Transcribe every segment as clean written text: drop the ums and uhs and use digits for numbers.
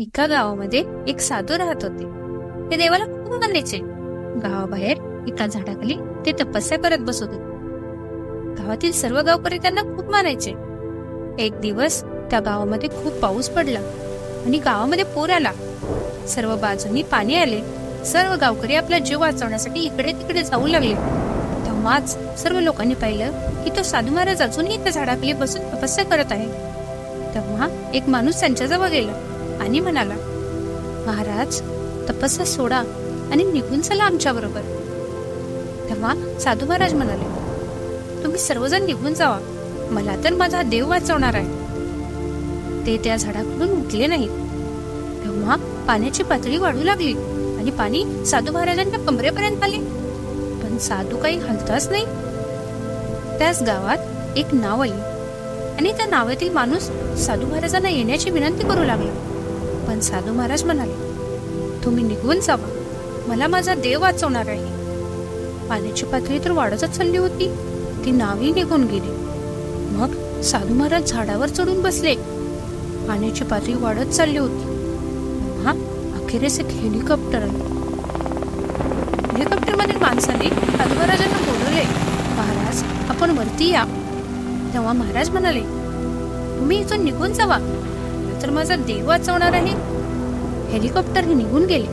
एका गावामध्ये एक साधू राहत होते. ते देवाला खूप मानायचे. गावाबाहेर एका झाडाखाली ते तपस्या करत बसत होते. गावातील सर्व गावकरी त्यांना खूप मानायचे. एक दिवस त्या गावामध्ये खूप पाऊस पडला आणि गावामध्ये पूर आला. सर्व बाजूनी पाणी आले. सर्व गावकरी आपला जीव वाचवण्यासाठी इकडे तिकडे जाऊ लागले. तेव्हाच सर्व लोकांनी पाहिलं की तो साधू महाराज अजूनही त्या झाडाखाली बसून तपस्या करत आहे. तेव्हा एक माणूस त्यांच्याजवळ गेला आणि म्हणाला, महाराज, तपस्या सोडा आणि निघून चला आमच्या बरोबर. तेव्हा साधू महाराज म्हणाले, तुम्ही सर्वजण निघून जावा, मला तर माझा देव वाचवणार आहे. ते त्या झाडाकडून उठले नाहीत. तेव्हा पाण्याची पातळी वाढू लागली आणि पाणी साधू महाराजांच्या कमरेपर्यंत आले. पण साधू काही हलताच नाही. त्याच गावात एक नाव आली आणि त्या नावातील माणूस साधू महाराजांना येण्याची विनंती करू लागला. पण साधू महाराज म्हणाले, तुम्ही निघून जावा, मला माझा देव वाचवणार आहे. पाण्याची पातळी तर वाढतच चालली होती. ती नावही निघून गेली. मग साधू महाराज झाडावर चढून बसले. पाण्याची पातळी वाढत चालली होती. हा अखेरीस एक हेलिकॉप्टर आले. हेलिकॉप्टर मधील माणसाने साधू महाराजांना बोलवले, महाराज, आपण वरती या. तेव्हा महाराज म्हणाले, तुम्ही इथून निघून जावा, तर माझा देव वाचवणार आहे. हेलिकॉप्टर हे निघून गेले.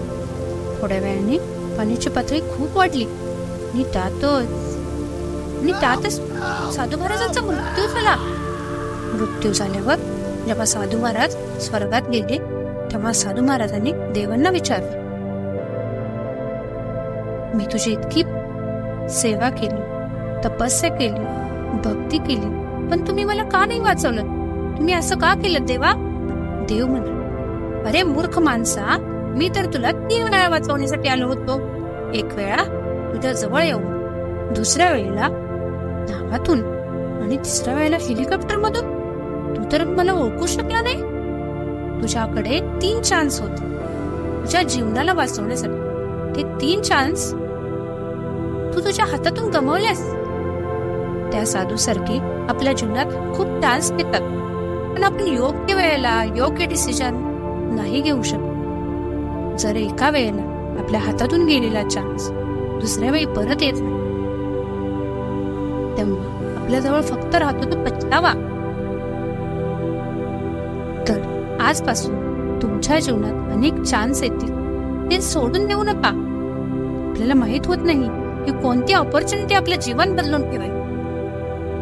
थोड्या वेळाने पाण्याची पातळी खूप वाढली आणि त्यातच साधू महाराजांचा मृत्यू झाला. मृत्यू झाल्यावर जेव्हा साधू महाराज स्वर्गात गेले, तेव्हा साधू महाराजांनी देवांना विचारलं, मी तुझी इतकी सेवा केली, तपस्या केली, भक्ती केली, पण तुम्ही मला का नाही वाचवलं? तुम्ही असं का केलं देवा? देव म्हणाले, अरे मूर्ख माणसा, मी तर तुला 3 वेळा वाचवण्यासाठी आलो होतो. 1 वेळा तुझ्या जवळ येऊन, दुसऱ्या वेळेला नावातून आणि तिसऱ्या वेळेला हेलिकॉप्टर मधून. तू तर मला ओळखू शकला नाही. तुझ्याकडे 3 चान्स होते तुझ्या जीवनाला वाचवण्यासाठी. ते 3 चान्स तू तुझ्या हातातून गमावल्यास. त्या साधूसारखी आपल्या जीवनात खूप चान्स घेतात, पण आपण योग्य वेळेला योग्य डिसिजन नाही घेऊ शकत. जर एका वेळेला आपल्या हातातून गेलेला चान्स दुसऱ्या वेळी परत येत नाही, तेव्हा आपल्याजवळ फक्त राहतो तो पछतावा. तर आजपासून तुमच्या जीवनात अनेक चान्स येतील, ते सोडून देऊ नका. आपल्याला माहित होत नाही की कोणती ऑपॉर्च्युनिटी आपलं जीवन बदलून ठेवेल.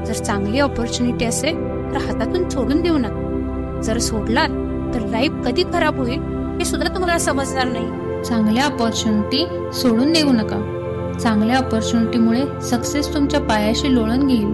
जर चांगली ऑपॉर्च्युनिटी असेल तर हातातून सोडून देऊ नका. जर सोडलात तर लाईफ कधी खराब होईल हे सुद्धा तुम्हाला समजणार नाही. चांगल्या ऑपॉर्च्युनिटी सोडून देऊ नका. चांगल्या ऑपॉर्च्युनिटीमुळे सक्सेस तुमच्या पायाशी लोळण घेईल.